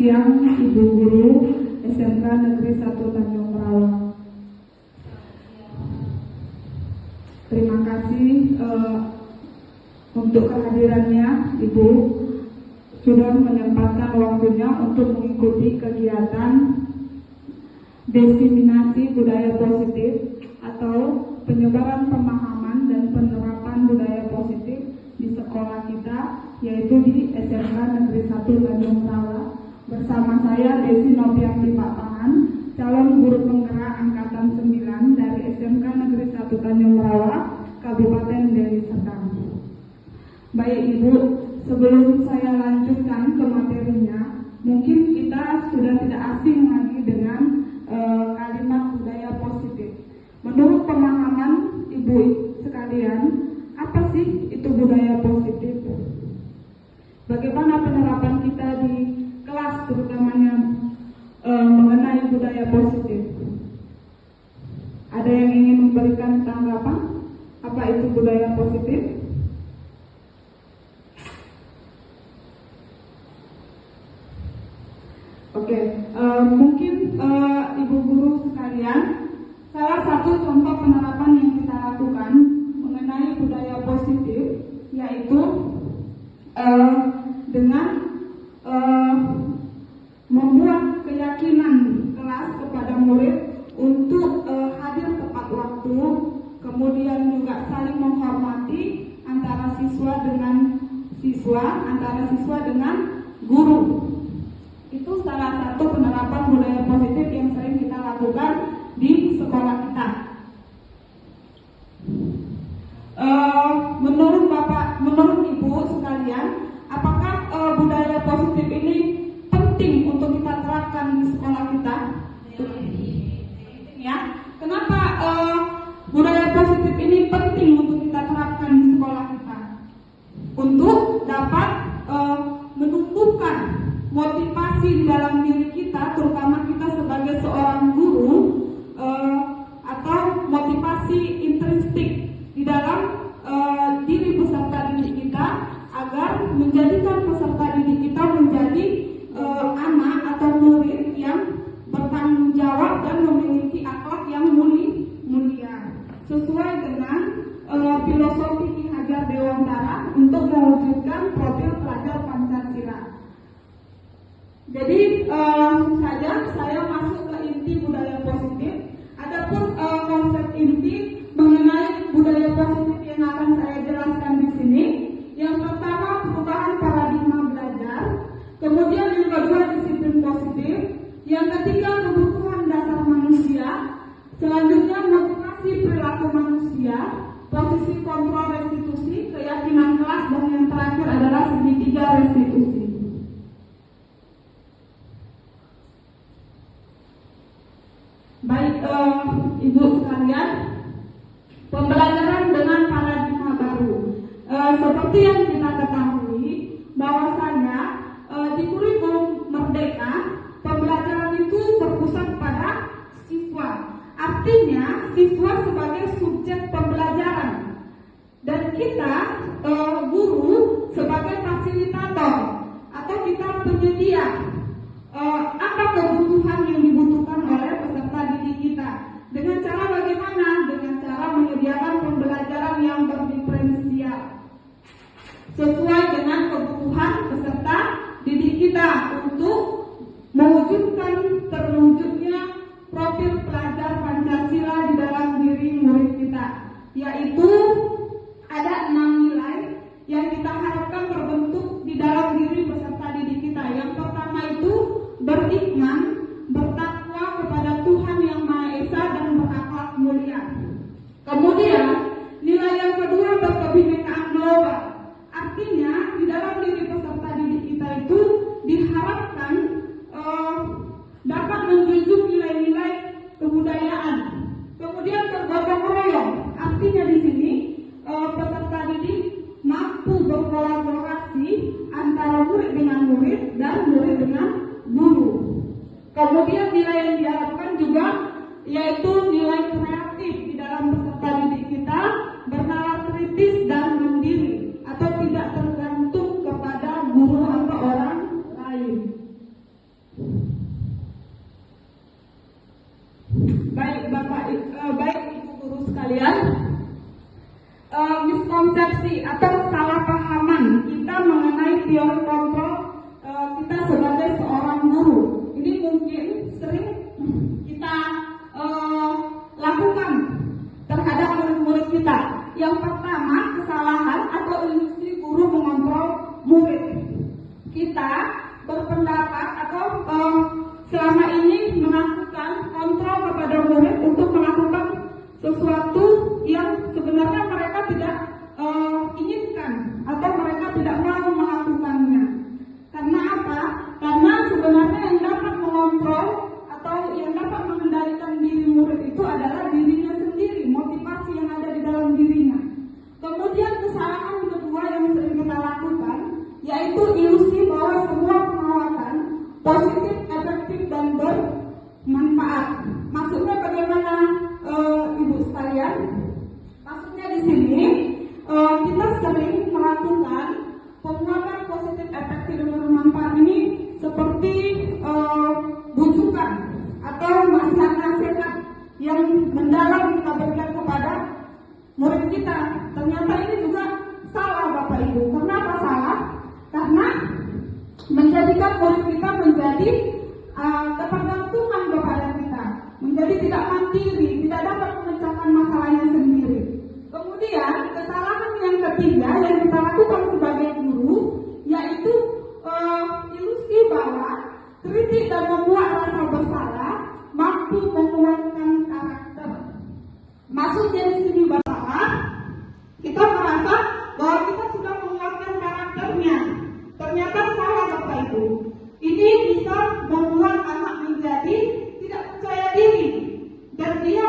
siang Ibu Guru SMK Negeri 1 Tanjung Merawang. Terima kasih untuk kehadirannya Ibu, sudah menyempatkan waktunya untuk mengikuti kegiatan diseminasi budaya positif atau penyebaran pemahaman dan penerapan budaya positif di sekolah kita, yaitu di SMK Negeri 1 Tanjung Merawang. Bersama saya Desi Novianti Papangan, calon guru penggerak angkatan 9 dari SMK Negeri 1 Tanjung Merawang, Kabupaten Deli Serdang. Baik Ibu, sebelum saya lanjutkan ke materinya, mungkin kita sudah tidak asing lagi dengan kalimat budaya positif. Menurut pemahaman Ibu sekalian, apa sih itu budaya positif? Bagaimana penerapan kita di kelas, terutamanya mengenai budaya positif? Ada yang ingin memberikan tanggapan? Apa itu budaya positif? Oke, mungkin Ibu Guru sekalian, salah satu contoh penerapan yang kita lakukan mengenai budaya positif yaitu dengan membuat keyakinan kelas kepada murid untuk hadir tepat waktu, kemudian juga saling menghormati antara siswa dengan guru. Itu salah satu penerapan budaya positif yang sering kita lakukan di sekolah kita. Menurut Ibu sekalian, apakah budaya positif ini penting untuk kita terapkan di sekolah kita? Ya, kenapa budaya positif ini penting untuk kita terapkan di sekolah kita? Untuk dapat menumbuhkan motivasi di dalam diri kita, terutama kita sebagai seorang guru, atau motivasi intrinsik di dalam diri peserta didik kita, agar menjadikan peserta didik kita menjadi anak atau murid yang bertanggung jawab dan memiliki akhlak yang mulia, sesuai dengan filosofi Ki Hajar Dewantara untuk mewujudkan profil pelajar Pancasila. Jadi langsung saja saya masuk ke inti budaya positif. Adapun konsep inti mengenai budaya positif yang akan saya jelaskan di sini, yang pertama perubahan paradigma belajar, kemudian yang kedua disiplin positif, yang ketiga kebutuhan dasar manusia, selanjutnya motivasi perilaku manusia, posisi kontrol restitusi, keyakinan kelas, dan yang terakhir adalah segitiga restitusi. Baik Ibu sekalian, pembelajaran dengan paradigma baru. Seperti yang kita ketahui bahwasanya di kurikulum Merdeka pembelajaran itu berpusat pada siswa. Artinya siswa sebagai subjek pembelajaran dan kita guru sebagai fasilitator atau kita penyedia apa kebutuhan yang dibutuhkan oleh peserta didik kita. Dengan cara bagaimana? Dengan cara menyediakan pembelajaran yang berdiferensial sesuai dengan kebutuhan peserta didik kita untuk mewujudkan terwujudnya profil pelajar Pancasila di dalam diri murid kita, yaitu ada 6 nilai yang kita harapkan terbentuk di dalam diri peserta didik kita. Yang pertama itu beriman, bertakwa kepada Tuhan Yang Maha Esa dan berakhlak mulia. Kemudian nilai yang kedua berkebinekaan global. Artinya di dalam diri peserta didik kita itu diharapkan dapat menjunjung nilai-nilai kebudayaan. Kemudian bergotong royong. Artinya di sini peserta didik mampu berkolaborasi antara murid dengan murid dan murid dengan guru. Kemudian nilai yang diharapkan juga yaitu nilai kreatif di dalam peserta didik kita, bernalar kritis dan mandiri atau tidak tergantung kepada guru atau orang lain. baik ibu guru sekalian, miskonsepsi atau salah pahaman kita mengenai teori kontrol kita sebagai seorang guru. Ini mungkin sering kita lakukan terhadap murid-murid kita. Yang pertama, kesalahan atau ilusi guru mengontrol murid. Kita berpendapat atau selama ini melakukan kontrol kepada murid untuk melakukan sesuatu yang sebenarnya mereka tidak inginkan atau mereka tidak mau melakukannya. Karena apa? Karena sebenarnya yang dapat mengontrol atau yang dapat mengendalikan diri murid itu adalah dirinya sendiri, motivasi yang ada di dalam dirinya. Kemudian kesalahan kedua yang sering kita lakukan yaitu ilusi bahwa semua pengawasan positif, efektif, dan bermanfaat. Maksudnya bagaimana, ibu sekalian? Maksudnya di sini kita sering melakukan penguatan positif, efektif, dan bermanfaat ini seperti bujukan atau nasihat-nasihat yang mendalam kita berikan kepada murid kita. Ternyata ini juga salah, Bapak Ibu. Kenapa salah? Karena menjadikan murid kita menjadi ketergantungan kepada kita, menjadi tidak mandiri, tidak dapat memecahkan masalahnya sendiri. Kemudian kesalahan yang ketiga yang kita lakukan sebagai guru yaitu ilusi bahwa kritik dan membuat rasa bersalah mampu menguatkan karakter. Maksudnya di sini bersalah, kita merasa bahwa kita sudah menguatkan karakternya. Ternyata salah, Bapak Ibu. Ini bisa membuat anak menjadi tidak percaya diri dan dia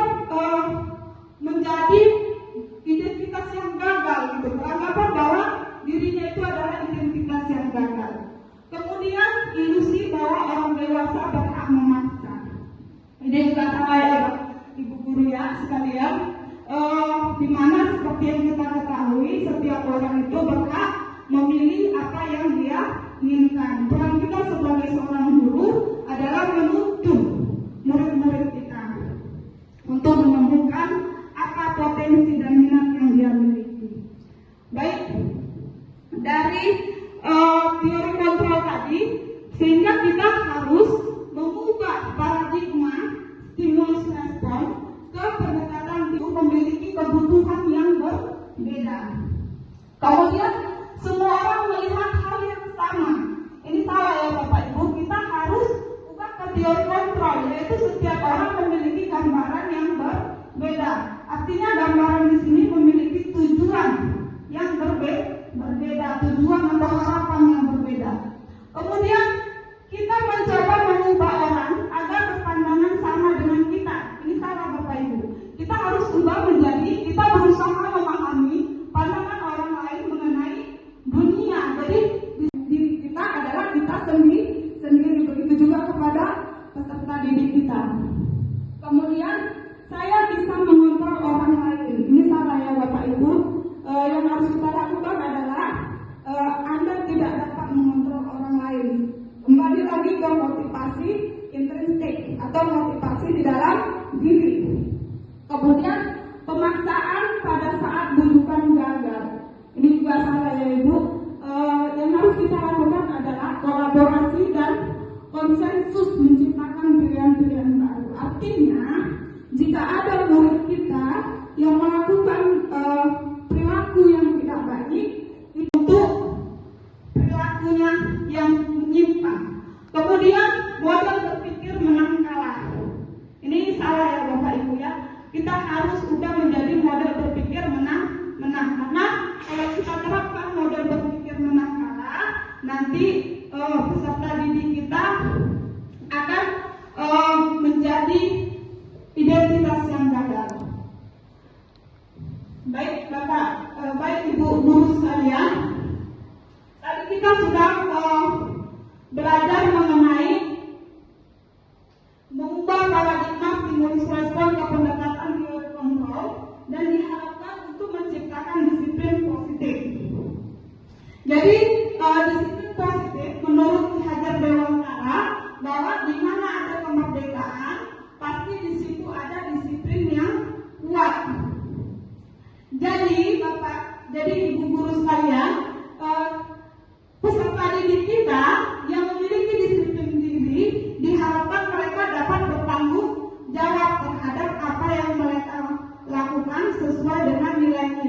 menjadi identitas yang gagal, gitu. Beranggapan bahwa dirinya itu adalah identitas yang gagal. Kemudian ilusi bahwa orang dewasa berhak memaksa. Ini juga salah ya, Ibu guru ya sekalian. Di mana seperti yang kita ketahui, setiap orang itu berhak memilih apa yang dia inginkan. Peran kita sebagai seorang guru adalah menuntun murid-murid kita untuk menemukan apa potensi dan minat yang dia miliki. Baik, dari teori kontrol tadi, sehingga kita harus mengubah paradigma stimulus respon ke pendekatan itu memiliki kebutuhan yang berbeda. Kemudian semua orang melihat hal yang sama. Ini salah ya Bapak Ibu. Kita harus ubah ke teori kontrol, yaitu setiap orang memiliki gambaran yang berbeda. Artinya gambaran di sini memiliki tujuan yang berbeda, tujuan atau harapan yang berbeda. Kemudian kita mencoba mengubah orang agar berpandangan sama dengan kita. Ini salah Bapak Ibu. Kita harus ubah menjadi kita berusaha memahami pandangan orang lain mengenai dunia. Jadi diri kita adalah kita sendiri. Begitu juga kepada peserta didik kita. Kemudian saya bisa mengontrol orang lain. Ini salah ya Bapak Ibu. Yang harus kita lakukan adalah Anda tidak dapat mengontrol orang lain. Kembali lagi ke motivasi intrinsik atau motivasi di dalam diri. Kemudian pemaksaan pada saat bujukan gagal. Ini juga salah ya Ibu. Yang harus kita lakukan adalah kolaborasi dan konsensus menciptakan pilihan-pilihan baru. Artinya, jika ada murid kita yang melakukan perilaku yang tidak baik, untuk perilakunya yang menyimpang. Kemudian model berpikir menang kalah. Ini salah ya Bapak Ibu ya. Kita harus sudah menjadi model berpikir menang. Karena kalau kita terapkan model berpikir menang kalah, nanti peserta didik kita akan menjadi identitas yang gagal. Baik Bapak, baik Ibu guru sekalian, tadi kita sudah belajar mengenai mengubah paradigma stimulus respon ke pendekatan teori kontrol dan diharapkan untuk menciptakan disiplin positif. Jadi disiplin positif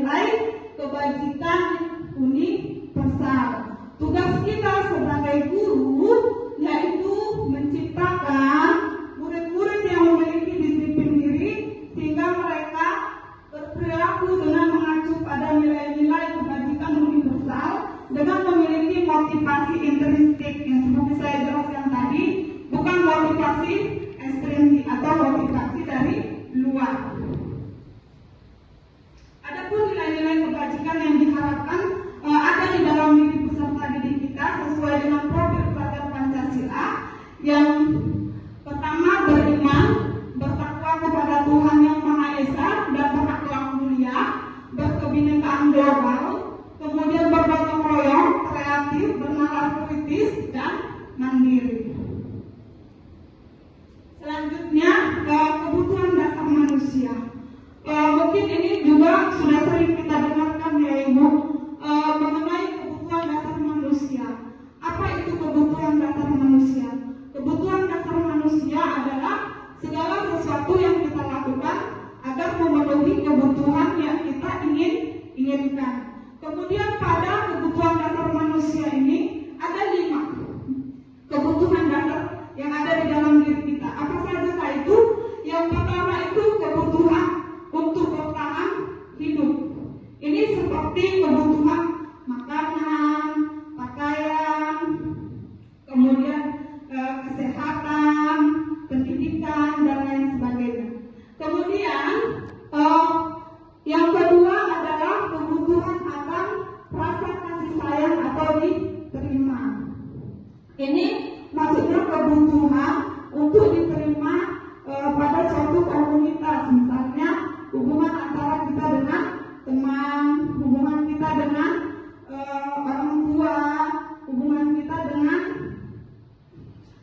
nilai-nilai kebajikan universal. Tugas kita sebagai guru yaitu menciptakan murid-murid yang memiliki disiplin diri sehingga mereka berperilaku dengan mengacu pada nilai-nilai kebajikan universal dengan memiliki motivasi intrinsik yang seperti saya jelaskan tadi, bukan motivasi ekstrinsik atau motivasi dari luar. Adapun nilai-nilai kebajikan yang diharapkan ada di dalam diri peserta didik kita sesuai dengan profil pelajar Pancasila. Yang pertama, beriman, bertakwa kepada Tuhan Yang Maha Esa dan berakhlak mulia, berkebinekaan global, kemudian bergotong royong, kreatif, bernalar kritis, dan mandiri. Selanjutnya, kebutuhan dasar manusia. Mungkin ini juga sudah sering kita dengarkan ya Ibu, mengenai kebutuhan dasar manusia. Apa itu kebutuhan dasar manusia? Kebutuhan dasar manusia adalah segala sesuatu yang kita lakukan agar memenuhi kebutuhan yang kita inginkan. Kemudian pada kebutuhan dasar manusia ini ada 5 kebutuhan dasar yang ada di dalam diri kita. Apa saja itu? Yang pertama itu kebutuhan untuk bertahan hidup. Ini seperti kebutuhan makanan, pakaian, kemudian kesehatan, pendidikan, dan lain sebagainya. Kemudian yang kedua adalah kebutuhan akan rasa kasih sayang atau diterima. Ini maksudnya kebutuhan untuk diterima pada suatu komunitas, misalnya hubungan antara kita dengan teman, hubungan kita dengan orang tua, hubungan kita dengan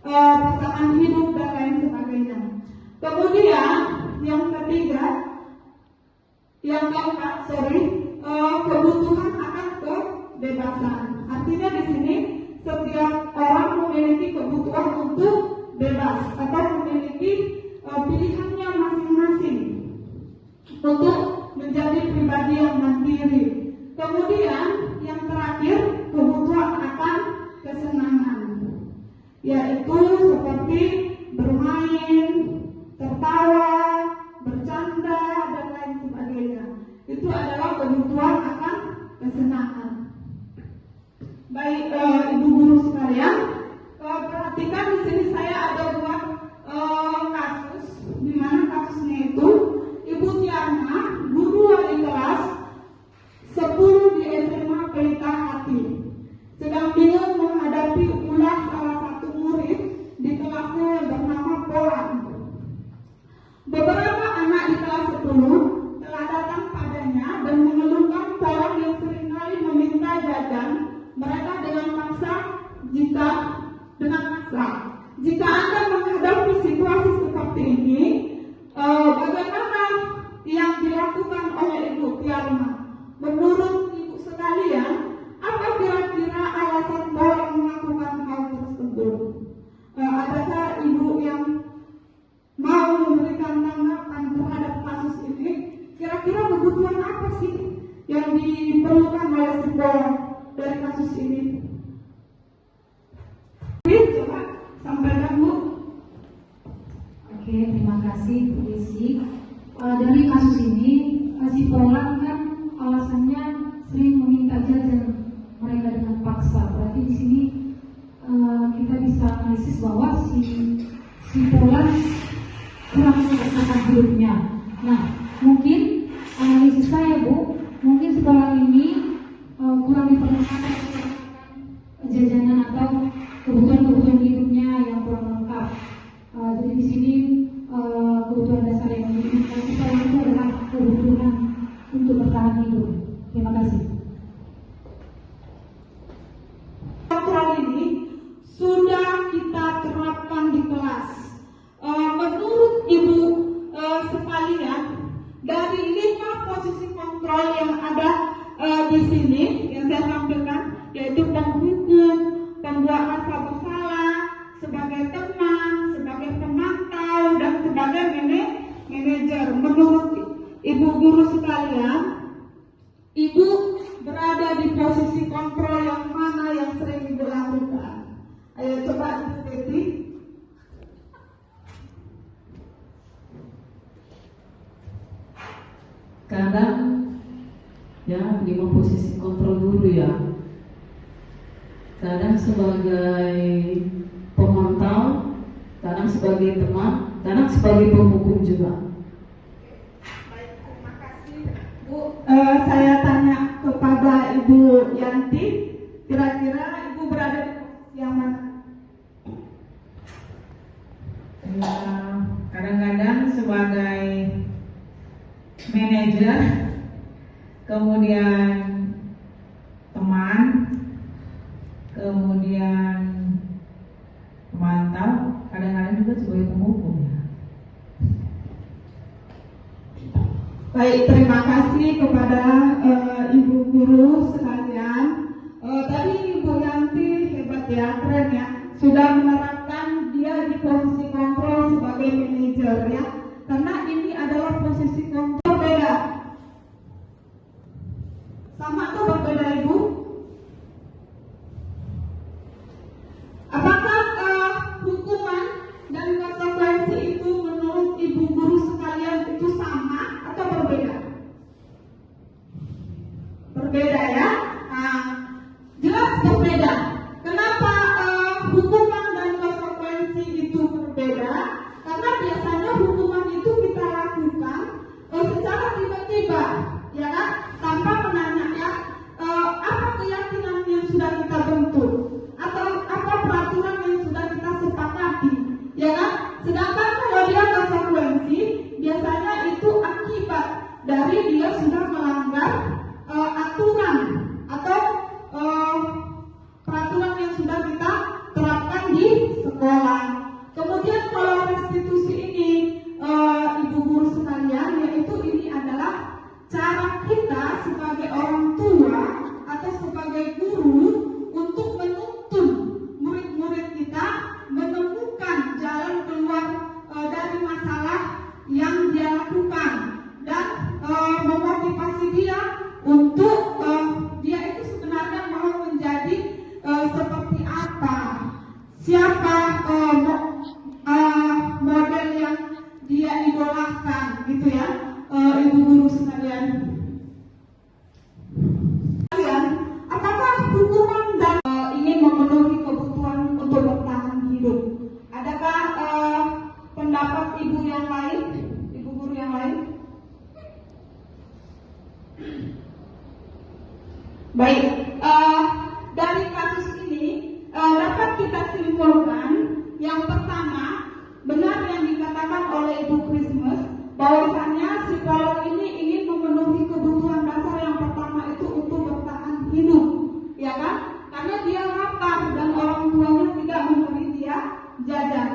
pasangan hidup dan lain sebagainya. Kemudian yang ketiga, yang keempat, kebutuhan akan kebebasan. Artinya di sini setiap orang memiliki kebutuhan untuk bebas atau memiliki pilihannya masing-masing untuk menjadi pribadi yang mandiri. Kemudian yang terakhir, kebutuhan akan kesenangan, yaitu seperti bermain, tertawa, bercanda, dan lain sebagainya. Itu adalah kebutuhan akan kesenangan. Baik Ibu guru sekalian, perhatikan di sini saya ada buat kasus, di mana kasusnya itu Ibu Tiana, guru wali kelas 10 di SMA Pelita Hati, sedang bingung menghadapi ulah salah satu murid di kelasnya yang bernama Polan. Beberapa anak di kelas 10 telah datang padanya dan mengeluhkan Polan yang seringkali meminta jajan mereka dengan maksa. Jika Anda menghadapi situasi seperti ini, bagaimana yang dilakukan oleh Ibu Tiana? Menurut Ibu sekalian, apa kira-kira alasan Polan melakukan hal tersebut? Adakah Ibu yang mau memberikan tanggapan terhadap kasus ini? Kira-kira kebutuhan apa sih yang diperlukan oleh si Polan dari kasus ini? Coba sampaikan Bu. Oke, terima kasih Bu Desi. Dari kasus ini, si Polan kan alasannya sering meminta jajan mereka dengan paksa. Berarti di sini kita bisa analisis bahwa si Polan kurang merasakan hidupnya. Nah, mungkin analisis saya Bu, mungkin si Polan ini kurang diperlukan jajanan atau kebutuhan hidupnya yang kurang lengkap. Jadi di sini kebutuhan dasar yang diinginkan si Polan itu adalah kebutuhan untuk bertahan hidup. Terima kasih. Kontrol ini sudah kita terapkan di kelas. Menurut Ibu sekalian, dari 5 posisi kontrol yang ada di sini yang saya tampilkan, yaitu penghukum, pembuat rasa bersalah, sebagai teman, sebagai pemantau, dan sebagai manajer. Menurut Ibu guru sekalian, Ibu berada di posisi kontrol yang mana yang sering Ibu lakukan? Ayo coba Ibu Betty. Kadang ya di posisi kontrol dulu ya. Kadang sebagai pemantau, kadang sebagai teman, kadang sebagai penghukum juga. Baik, terima kasih Bu. Saya tanya kepada Ibu Yanti, kira-kira Ibu berada di posisi yang mana? Kadang-kadang sebagai manajer, kemudian teman, kemudian pemantau, kadang-kadang juga sebagai penghukum ya. Baik, terima kasih kepada Ibu guru sekalian. Tadi Ibu Yanti hebat ya, keren ya, sudah menerapkan dia di posisi kontrol sebagai manajer ya. Karena ini adalah posisi kontrol berbeda. Sama atau berbeda Ibu? Apakah hukuman dan konsekuensi itu menurut Ibu guru sekalian itu sama atau berbeda? Berbeda ya? Nah, jelas berbeda. Kenapa hukuman dan konsekuensi itu berbeda? Karena biasanya hukuman itu kita lakukan secara tiba-tiba, ya kan? Tanpa menanyakan apa keyakinan yang sudah kita bentuk atau apa peraturan yang sudah kita sepakati, ya kan? Sedangkan kalau dia konsekuensi, biasanya itu akibat dari dia sudah melanggar aturan atau peraturan yang sudah kita terapkan di sekolah. Kemudian kalau restitusi ini Ibu guru sekalian, yaitu ini adalah cara kita sebagai orang tua atau sebagai guru untuk menuntun murid-murid kita menemukan jalan keluar dari masalah yang dia lakukan dan memotivasi dia untuk dia itu sebenarnya mau menjadi seperti apa, siapa model yang dia idolakan gitu ya, Ibu guru sekalian. Apakah hukuman dan ini memenuhi kebutuhan untuk bertahan hidup? Adakah pendapat Ibu yang lain, Ibu guru yang lain? Baik, dari kasus ini dapat kita simpulkan yang pertama, benar yang dikatakan oleh Ibu Christmas, bahwasannya psikolog ini ingin memenuhi kebutuhan dasar yang pertama itu untuk bertahan hidup, ya kan? Karena dia lapar dan orang tuanya tidak memberi dia jajan.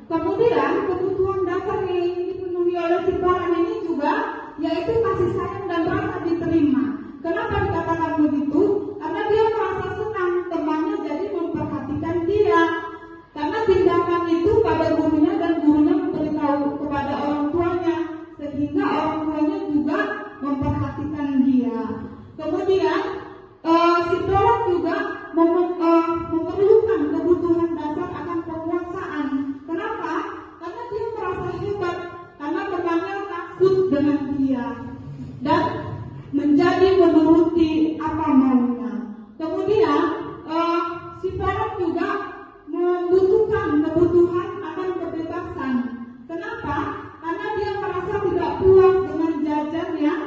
Kemudian kebutuhan dasar yang ingin dipenuhi oleh psikolog ini juga yaitu kasih sayang dan rasa diterima. Kenapa dikatakan begitu? Karena dia merasa senang temannya jadi memperhatikan dia. Karena tindakan itu pada gurunya dan gurunya memberitahu kepada orang tuanya, sehingga orang tuanya juga memperhatikan dia. Kemudian psikolog juga memerlukan kebutuhan dasar akan penguasaan. Kenapa? Karena dia merasa hebat, karena temannya takut dengan dia dan menjadi menuruti apa maunya. Kemudian psikolog juga membutuhkan kebutuhan akan kebebasan. Kenapa? Karena dia merasa tidak puas dengan jajan yang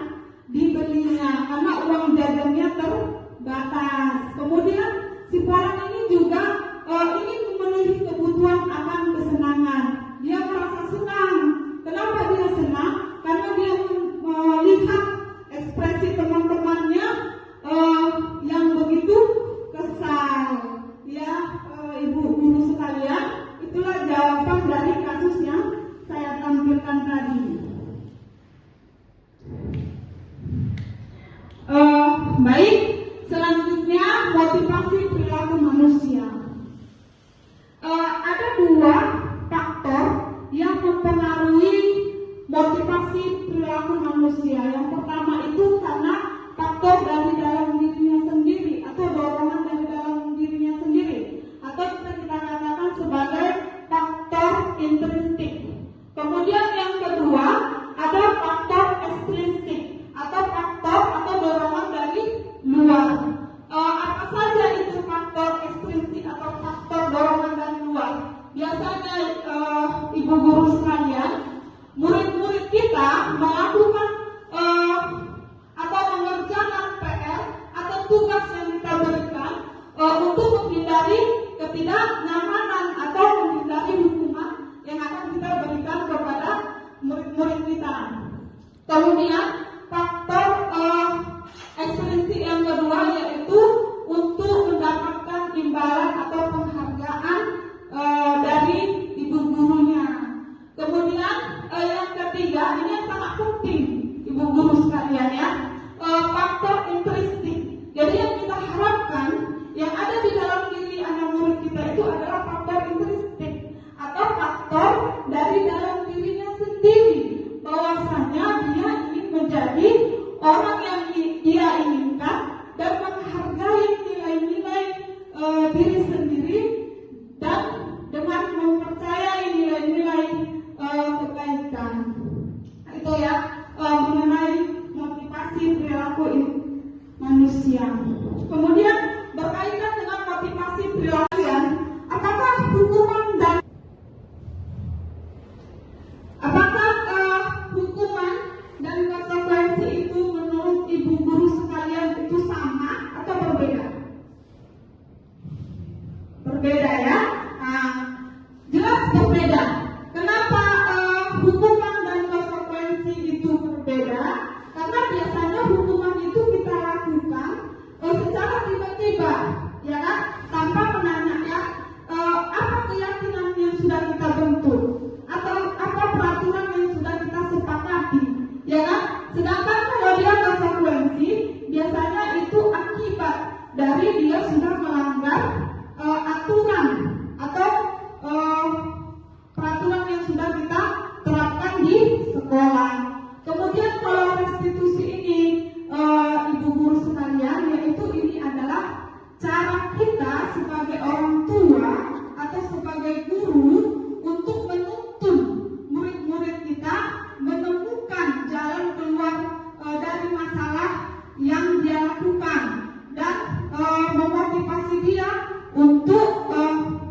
dibelinya, karena uang jajannya terbatas. Kemudian psikolog ini juga ingin memenuhi kebutuhan akan kesenangan. Dia merasa senang. Kenapa dia senang? Karena dia melihat ekspresi teman-temannya yang begitu kesal. Ya, Ibu guru sekalian, itulah jawaban dari kasus yang saya tampilkan tadi. Baik, selanjutnya motivasi perilaku manusia. Ada dua faktor yang mempengaruhi motivasi perilaku manusia. Yang pertama itu karena faktor dari dalam dirinya sendiri atau dorongan dari dalam dirinya sendiri, atau bisa kita katakan sebagai faktor intrinsik. Kemudian yang kedua ada faktor ekstrinsik atau faktor atau dorongan dari luar. Apa saja itu faktor ekstrinsik atau faktor dorongan dari luar? Biasanya ibu guru sekalian, murid-murid kita melakukan atau mengerjakan PR atau tugas yang kita berikan untuk menghindari ketidaknyamanan atau menghindari hukuman yang akan kita berikan kepada murid-murid kita. Kemudian faktor ekstrinsik yang kedua yaitu untuk mendapatkan imbalan atau penghargaan dari ibu gurunya. Kemudian yang ketiga, ini yang sangat penting ibu guru sekalian ya, faktor intrinsik. Jadi yang kita harapkan yang ada di dalam diri anak murid kita itu adalah faktor intrinsik atau faktor dari dalam dirinya sendiri, bahwasanya dia ingin menjadi orang yang dia inginkan dan menghargai nilai-nilai diri sendiri dan dengan mempercayai nilai-nilai kebaikan. Itu ya mengenai motivasi perilaku manusia. Kemudian berkaitan dengan motivasi perilaku, apakah hukuman dan konsekuensi itu menurut ibu guru sekalian itu sama atau berbeda? Berbeda ya. Jelas berbeda. Kenapa hukuman dan konsekuensi itu berbeda? Karena biasanya hukuman itu kita lakukan secara tiba-tiba, ya kan? Tanpa menanyakan apa keyakinan yang sudah kita bentuk atau apa peraturan yang sudah kita sepakati, ya kan? Sedangkan kalau dia konsekuensi, biasanya itu akibat dari dia sudah melanggar aturan atau peraturan yang sudah kita terapkan di sekolah. Kemudian kalau restitusi ini ibu guru sekalian, yaitu ini adalah cara kita sebagai orang tua atau sebagai guru untuk menuntun murid-murid kita menemukan jalan keluar dari masalah yang dia lakukan dan memotivasi dia untuk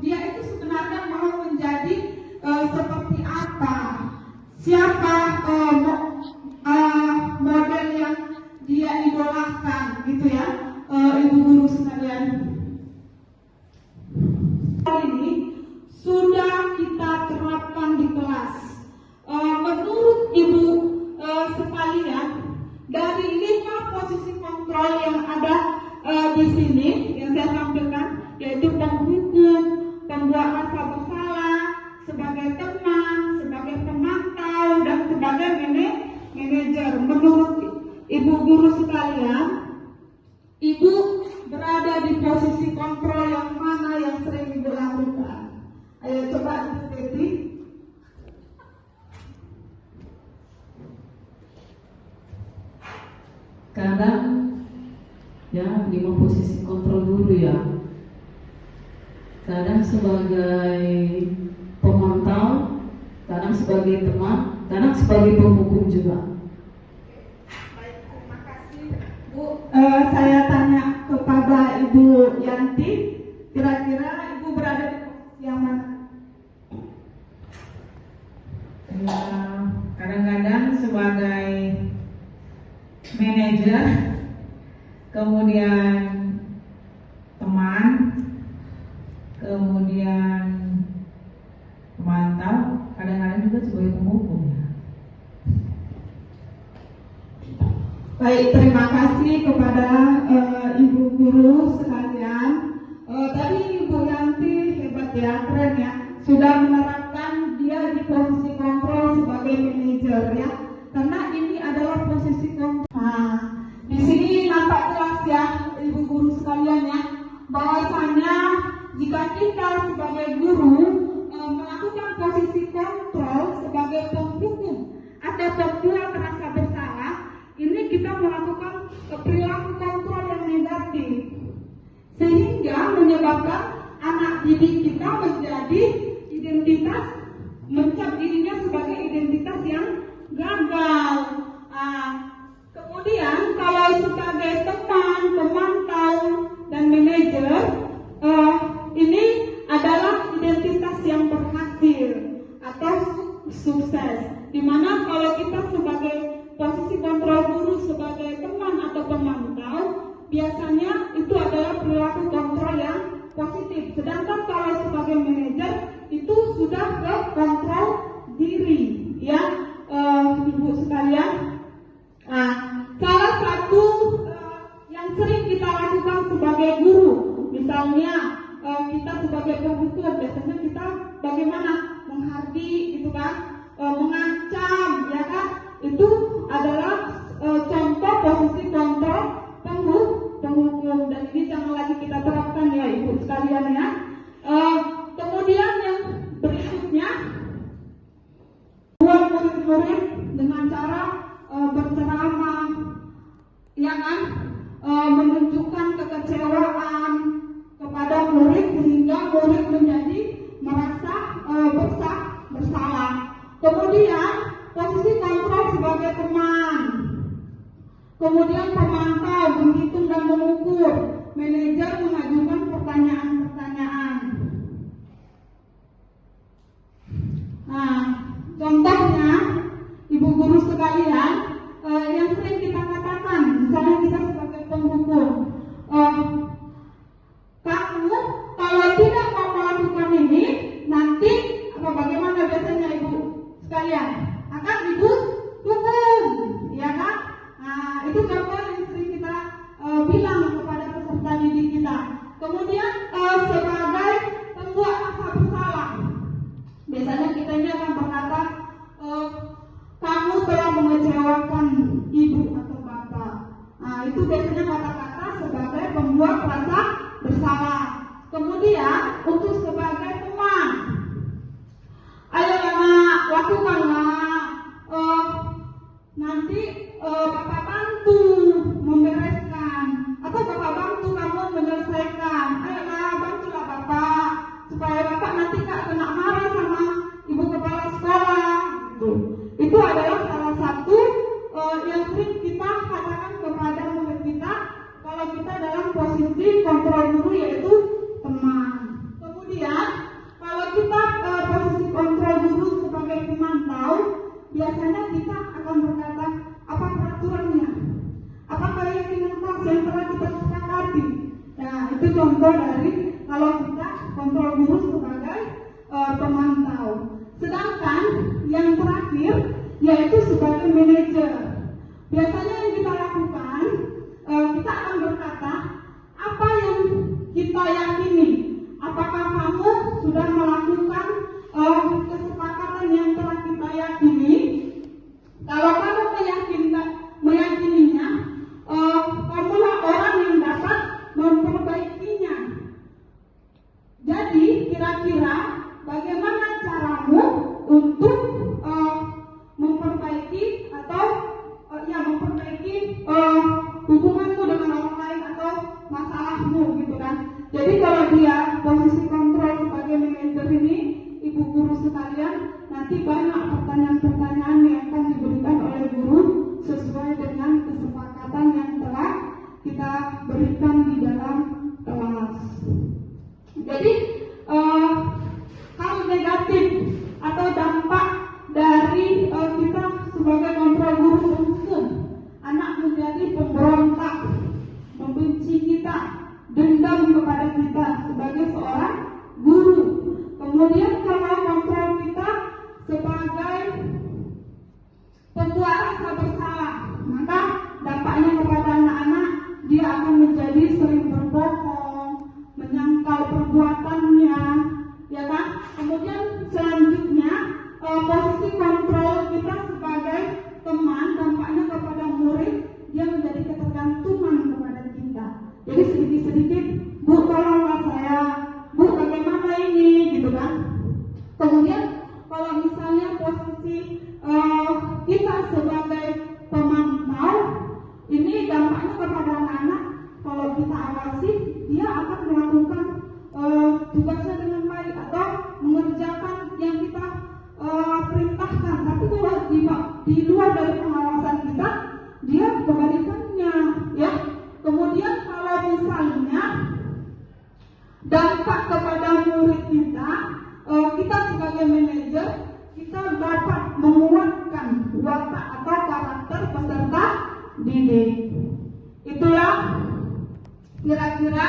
dia itu sebenarnya mau menjadi seperti apa, siapa model yang dia idolakan, gitu ya ibu guru sekalian. Ini sudah kita terapkan di kelas. Menurut ibu sekalian, dari 5 posisi kontrol yang ada di sini yang saya tampilkan, yaitu penghukum, pembuat rasa bersalah, sebagai teman, sebagai pemantau, dan sebagai manajer. Menurut ibu guru sekalian, ibu berada di posisi kontrol yang mana yang sering ibu lakukan? Ayo coba ibu Teti. Kadang ya 5 posisi kontrol dulu ya. Kadang sebagai pemantau, kadang sebagai teman, kadang sebagai penghukum juga. Baik, terima kasih Bu. Saya tanya kepada Ibu Yanti, kira-kira Ibu berada di posisi yang mana? Kadang-kadang sebagai manajer, kemudian teman, kemudian pemantau, kadang-kadang juga sebagai penghukum ya. Baik, terima kasih kepada Ibu Guru sekalian. Tadi Ibu Yanti hebat ya, keren ya, sudah menerapkan dia di posisi kontrol sebagai manajer ya, karena ini adalah posisi kontrol. Nah, di sini nampak jelas ya Ibu Guru sekalian ya, bahwasanya jika kita sebagai guru melakukan posisi kontrol sebagai penghukum atau pembuat rasa bersalah, ini kita melakukan perilaku misalnya kita sebagai pembutuh biasanya kita bagaimana menghardi gitu kan, mengancam ya kan, itu adalah contoh posisi kontrol penghukum, dan ini jangan lagi kita terapkan ya ibu sekalian ya. Kemudian yang berikutnya, buat murid-murid dengan cara berceramah ya kan, menunjukkan kekecewaan kepada murid sehingga murid menjadi merasa bersalah. Kemudian posisi kontrol sebagai teman, kemudian pemantau, menghitung dan mengukur, manajer mengajukan pertanyaan-pertanyaan. Nah, contohnya ibu guru sekalian, yang sering kita katakan, misalnya kita sebagai penghukum, kamu kalau tidak mau melakukan ini, nanti bagaimana biasanya ibu sekalian? Akan ibu hukum, ya kan? Nah, itu contoh yang sering kita bilang kepada peserta didik kita. Kemudian sebagai pembuat rasa bersalah, biasanya kita ini akan berkata, kamu telah mengecewakan ibu atau bapak. Nah, itu biasanya kata-kata sebagai pembuat rasa bersalah. Kemudian untuk sebagai teman, ayo anak, lakukanlah, nanti bapak bantu membereskan, atau bapak bantu kamu menyelesaikan. Ayolah, bantulah bapak supaya bapak nanti gak kena marah sama ibu kepala sekolah. Itu adalah salah satu yang sering kita katakan kepada murid kita kalau kita dalam posisi kontrol guru, yaitu teman. Kemudian kalau kita posisi kontrol guru sebagai pemantau, biasanya kita akan berkata, apa peraturannya, apa keyakinan kelas yang telah kita sepakati. Nah, itu contoh dari kalau kita kontrol guru sebagai pemantau. Sedangkan yang terakhir yaitu sebagai manajer. Biasanya yang kita lakukan, kita akan berkata apa yang kita yakini. Apakah kamu sudah melakukan kesepakatan yang telah kita yakini? Kalau kamu meyakininya, kamulah orang yang dapat memperbaikinya. Jadi kira-kira bagaimana caramu untuk memperbaiki atau memperbaiki hubunganmu dengan orang lain atau masalahmu gitu kan. Jadi kalau dia posisi kontrol sebagai manajer ini, ibu guru sekalian, nanti banyak pertanyaan-pertanyaan yang akan diberikan oleh guru sesuai dengan kesepakatan yang telah kita berikan di dalam kelas. Jadi hal negatif atau dampak dari kita sebagai kontrol guru menghukum anak menjadi pemberontak, membenci kita, dendam kepada kita sebagai seorang guru. Kemudian kalau kontrol kita sebagai pembuat rasa bersalah, maka dampaknya kepada anak-anak, dia akan menjadi sering berbohong, menyangkal perbuatannya, ya kan? Kemudian selanjutnya posisi kontrol kita sebagai teman, dampaknya kepada murid, dia menjadi ketergantungan kepada kita. Jadi sedikit-sedikit, Bu tolonglah saya, Bu bagaimana ini, gitu kan? Kemudian kalau misalnya posisi kita sebagai pemantau, ini dampaknya kepada anak-anak. Kalau kita awasi, dia akan melakukan tugasnya dengan baik atau mengerjakan yang kita perintahkan. Tapi kalau di luar dari pengawasan kita, dia kebalikannya, ya. Kemudian kalau misalnya dampak kepada murid kita, kita sebagai manajer, kita dapat menguatkan watak atau karakter peserta didik. Itulah kira-kira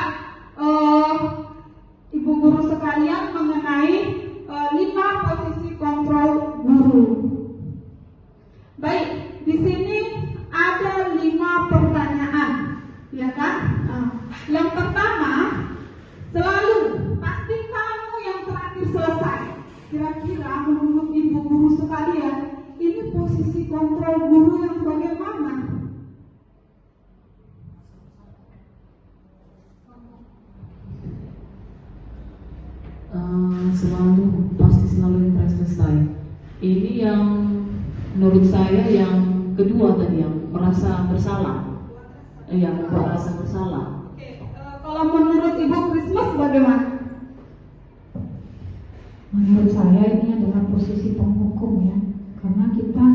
ibu guru sekalian mengenai 5 posisi kontrol guru. Baik, di sini ada 5 pertanyaan, ya kan? Yang pertama, Kira-kira menurut ibu guru sekalian, ini posisi kontrol guru yang bagaimana? Pasti selalu yang selesai. Ini yang menurut saya yang kedua tadi, yang merasa bersalah. Yang merasa bersalah. Kalau menurut Ibu Christmas bagaimana? Menurut saya ini adalah posisi penghukum ya, karena kita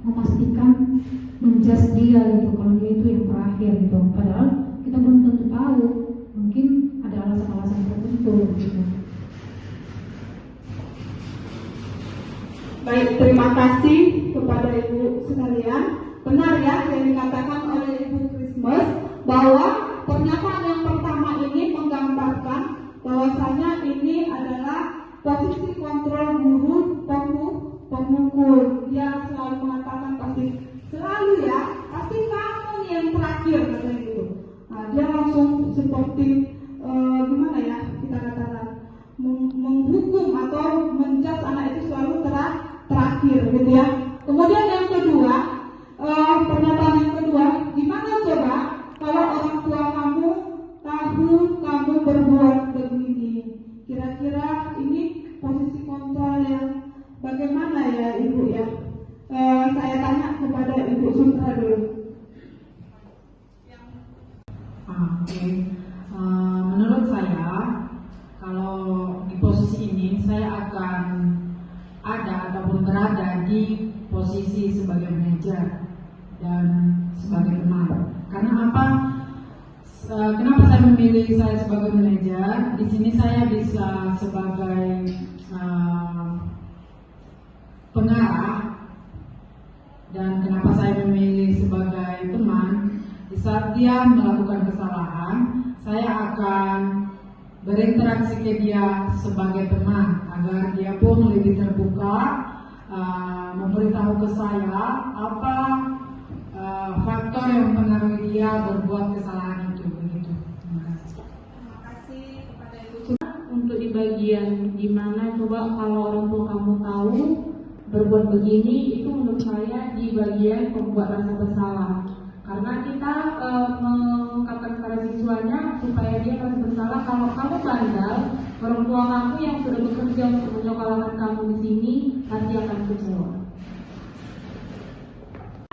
memastikan menjudge dia gitu, kalau dia itu yang terakhir gitu. Padahal kita belum tentu tahu, mungkin ada alasan-alasan tertentu gitu. Baik, terima kasih kepada Ibu sekalian. Benar ya yang dikatakan oleh Ibu Christmas bahwa pernyataan yang pertama ini menggambarkan bahwasanya ini adalah posisi kontrol guru pemukul. Dia selalu mengatakan selalu pasti kamu nih yang terakhir katanya gitu. Nah, dia langsung seperti gimana ya kita katakan menghukum atau menjudge anak itu selalu terakhir gitu ya. Kemudian yang kedua, pernyataan yang kedua, gimana coba kalau orang tua kamu tahu kamu berbuat begini? Kira-kira ini posisi kontrol yang bagaimana ya Ibu ya? Saya tanya kepada Ibu Sutra dulu. Oke. Menurut saya, kalau di posisi ini saya akan ada ataupun berada di posisi sebagai manajer dan sebagai teman. Karena apa? Kenapa saya memilih saya sebagai manajer? Di sini saya bisa sebagai pengarah, dan kenapa saya memilih sebagai teman? Di saat dia melakukan kesalahan, saya akan berinteraksi ke dia sebagai teman agar dia pun lebih terbuka, memberitahu ke saya apa faktor yang mempengaruhi dia berbuat kesalahan itu. Begitu. Terima kasih. Terima kasih kepada Ibu. Untuk di bagian gimana coba kalau orang tua kamu tahu berbuat begini, itu menurut saya di bagian pembuat rasa bersalah. Karena kita mengungkapkan kepada siswanya supaya dia merasa bersalah. Kalau kamu bandel, orang tua kamu yang sudah bekerja untuk menyekolahkan kamu di sini pasti akan kecewa.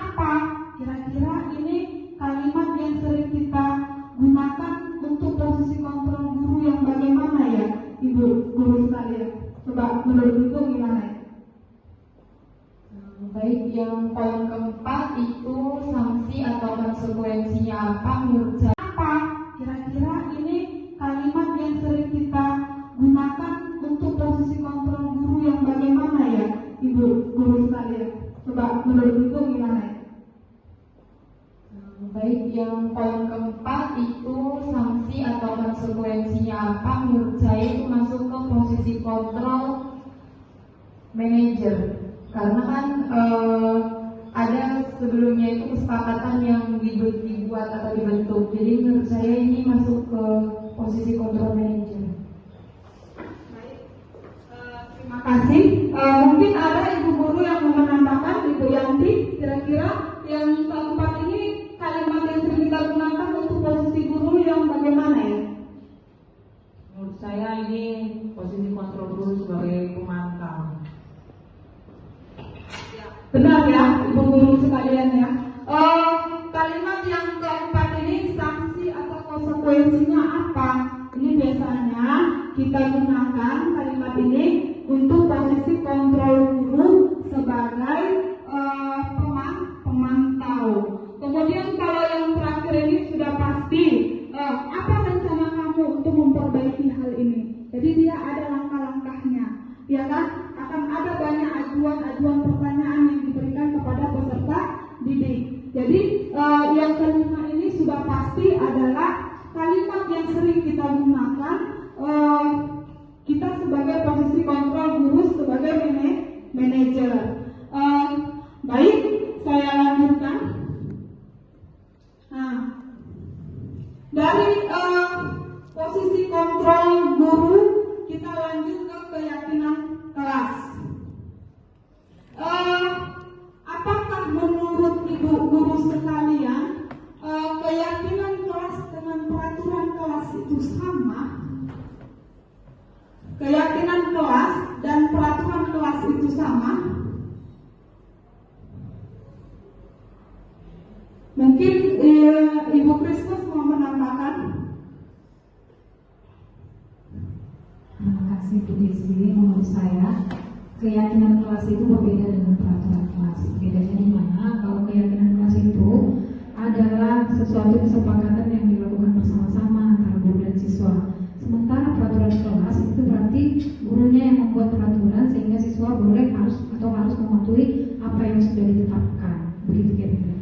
Apa kira-kira ini kalimat yang sering kita gunakan untuk posisi kontrol guru yang bagaimana ya Ibu guru sekalian? Coba menurut Ibu gimana ya? Baik, yang poin keempat itu sanksi atau konsekuensinya apa menurut saya? Apa kira-kira ini kalimat yang sering kita gunakan untuk posisi kontrol guru yang bagaimana ya Ibu guru sekalian? Coba menurut Ibu gimana ya? Baik, yang poin keempat itu sanksi atau konsekuensinya apa menurut saya itu masuk ke posisi kontrol manajer. Karena kan ada sebelumnya itu kesepakatan yang dibuat atau dibentuk. Jadi menurut saya ini masuk ke posisi kontrol manajer. Baik, terima kasih. Mungkin ada ibu guru yang mau menambahkan, Ibu Yanti, kira-kira yang keempat ini kalimat yang sering kita gunakan untuk posisi guru yang bagaimana ya? Menurut saya ini posisi kontrol guru sebagai pemantau. Benar ya, Ibu guru sekalian ya. Kalimat yang keempat ini sanksi atau konsekuensinya apa? Ini biasanya kita gunakan kalimat ini untuk posisi kontrol guru sebagai pemantau. Kemudian kalau yang terakhir ini sudah pasti, apa rencana kamu untuk memperbaiki hal ini? Jadi dia ada langkah-langkahnya, ya kan? Akan ada banyak ajuan pertanyaan yang diberikan kepada peserta didik. Jadi yang kelima ini sudah pasti adalah kalimat yang sering kita gunakan, kita sebagai posisi kontrol guru sebagai manajer. Baik, saya lanjutkan. Nah, dari posisi kontrol guru kita lanjut ke keyakinan kelas. Mungkin Ibu Kristus mau menambahkan. Terima kasih Bu Desi. Menurut saya keyakinan kelas itu berbeda dengan peraturan kelas. Bedanya di mana? Kalau keyakinan kelas itu adalah sesuatu kesepakatan yang dilakukan bersama-sama antara guru dan siswa. Sementara peraturan kelas itu berarti gurunya yang membuat peraturan sehingga siswa boleh harus mematuhi apa yang sudah ditetapkan. Begitu kira-kira.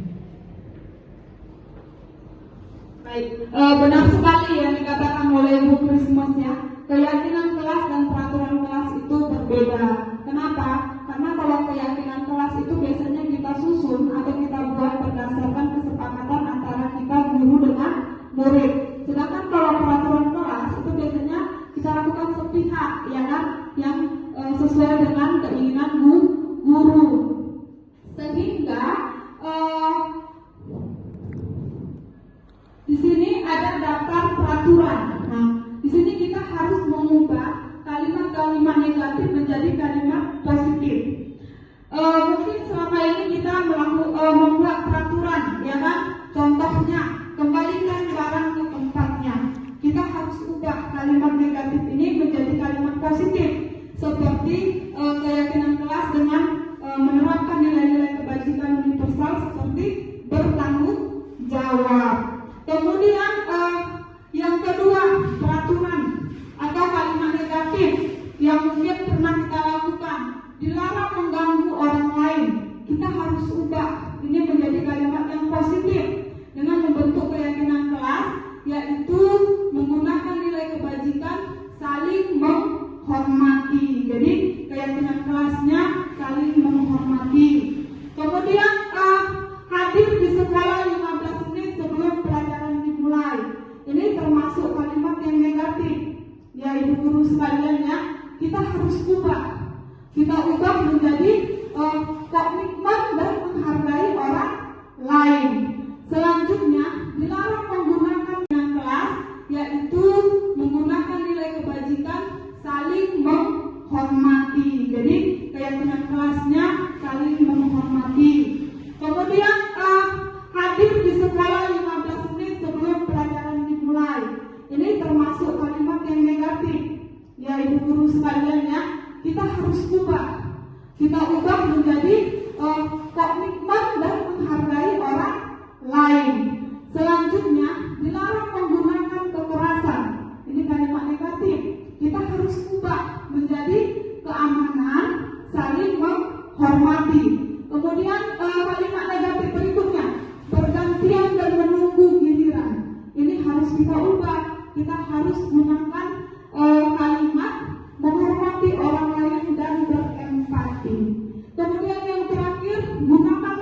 Baik, benar sekali yang dikatakan oleh Ibu Kristus ya. Keyakinan kelas dan peraturan kelas itu berbeda. Kenapa? Karena kalau keyakinan kelas itu biasanya kita susun atau kita buat berdasarkan kesepakatan antara kita guru dengan murid. Sedangkan kalau peraturan kelas itu biasanya kita lakukan sepihak, ya kan, yang sesuai dengan keinginan guru. Sehingga di sini ada daftar peraturan. Nah, di sini kita harus mengubah kalimat-kalimat negatif menjadi kalimat positif. Mungkin selama ini kita membuat peraturan, ya kan? Contohnya, kembalikan barang ke tempatnya. Kita harus ubah kalimat negatif ini menjadi kalimat positif, seperti keyakinan kelas dengan menerapkan nilai-nilai kebajikan universal seperti bertanggung jawab. Kemudian yang kedua, peraturan atau kalimat negatif yang mungkin pernah kita lakukan, dilarang mengganggu orang lain. Kita harus ubah ini menjadi kalimat yang positif dengan membentuk keyakinan kelas, yaitu menggunakan nilai kebajikan saling menghormati. Jadi keyakinan kelasnya saling menghormati. Kemudian hadir di sekolah 15 menit sebelum pelajaran dimulai. Ini termasuk kalimat yang negatif. Ya Ibu guru sekalian ya, kita harus ubah. Kita ubah menjadi komitmen dan menghargai orang lain. Selanjutnya, dilarang menggunakan dengan kelas, yaitu menggunakan nilai kebajikan saling menghormati. Jadi keyakinan kelasnya saling menghormati. Kemudian hadir di sekolah 15 menit sebelum pelajaran dimulai. Ini termasuk kalimat yang negatif. Ya Ibu guru sekalian ya, kita harus ubah. Kita ubah menjadi komitmen dan menghargai orang lain. Selanjutnya, dilarang menggunakan kekerasan. Ini kalimat negatif. Kita harus ubah menjadi keamanan, saling menghormati. Kemudian kalimat negatif berikutnya, bergantian dan menunggu giliran. Ini harus kita ubah. Kita harus gunakan kalimat menghormati orang lain dan berempati. Kemudian yang terakhir, gunakan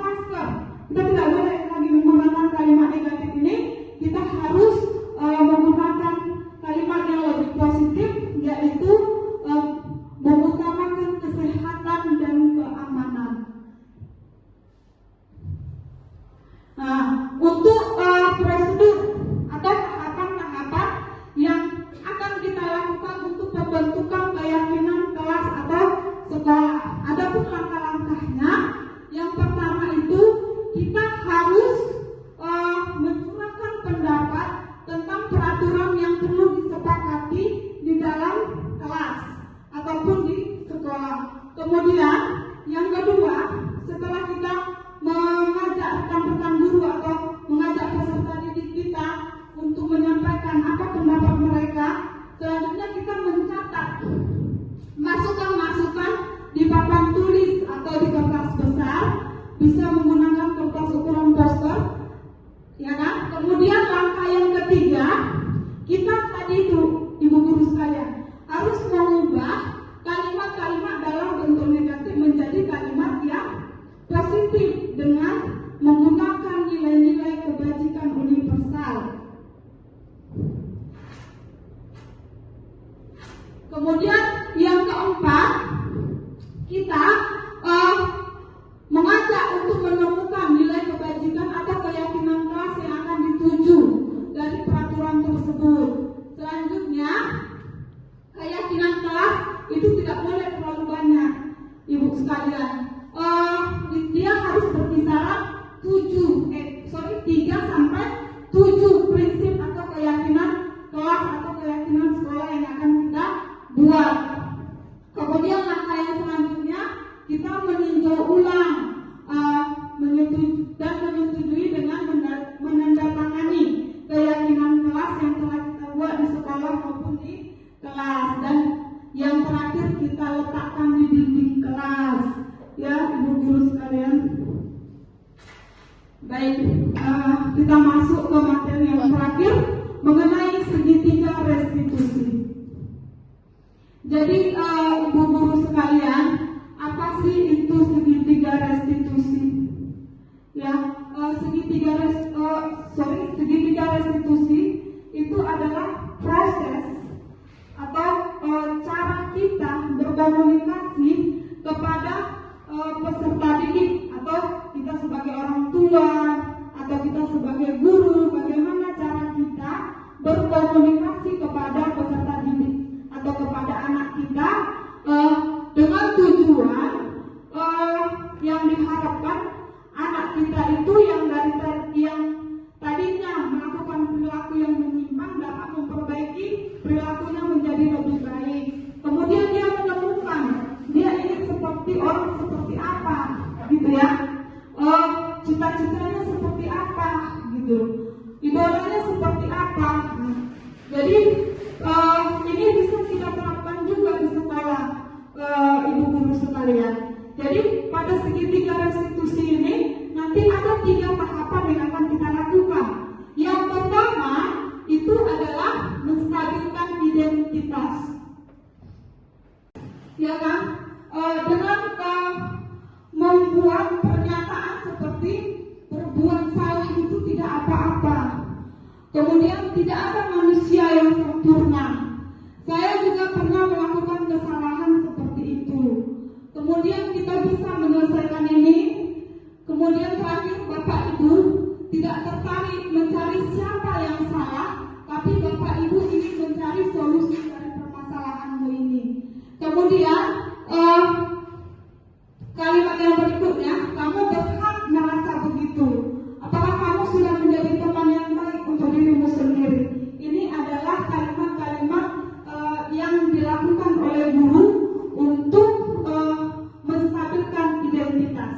kelas, dan yang terakhir kita letakkan di dinding kelas. Ya, ibu guru sekalian. Baik, kita masuk ke materi yang terakhir mengenai segitiga restitusi. Jadi ibu guru sekalian, apa sih itu segitiga restitusi? Ya, segitiga restitusi itu adalah proses atau cara kita berkomunikasi kepada peserta didik atau kita sebagai orang tua atau kita sebagai guru, bagaimana cara kita berkomunikasi kepada peserta didik atau kepada anak kita dengan tujuan yang diharapkan anak kita itu yang tadinya melakukan perilaku yang menyimpang dapat memperbaiki perilakunya menjadi lebih baik. Kemudian dia menemukan dia ingin seperti orang seperti apa, gitu ya. Cita-citanya seperti apa, gitu. Idolanya seperti apa. Jadi ini bisa kita terapkan juga di sekolah, ibu guru sekalian. Jadi pada segitiga restitusi ini nanti ada 3 tahapan yang akan kita lakukan. Yang pertama itu adalah menstabilkan identitas, ya kan? Dengan membuat pernyataan seperti berbuat salah itu tidak apa-apa. Kemudian tidak ada manusia yang sempurna. Saya juga pernah melakukan kesalahan seperti itu. Kemudian kita bisa menyelesaikan ini. Kemudian terakhir Bapak Ibu tidak tertarik mencari siapa yang salah, tapi Bapak Ibu ingin mencari solusi dari permasalahanmu ini. Kemudian kalimat yang berikutnya, kamu berhak merasa begitu. Apakah kamu sudah menjadi teman yang baik untuk dirimu sendiri? Ini adalah kalimat-kalimat yang dilakukan oleh guru untuk menstabilkan identitas.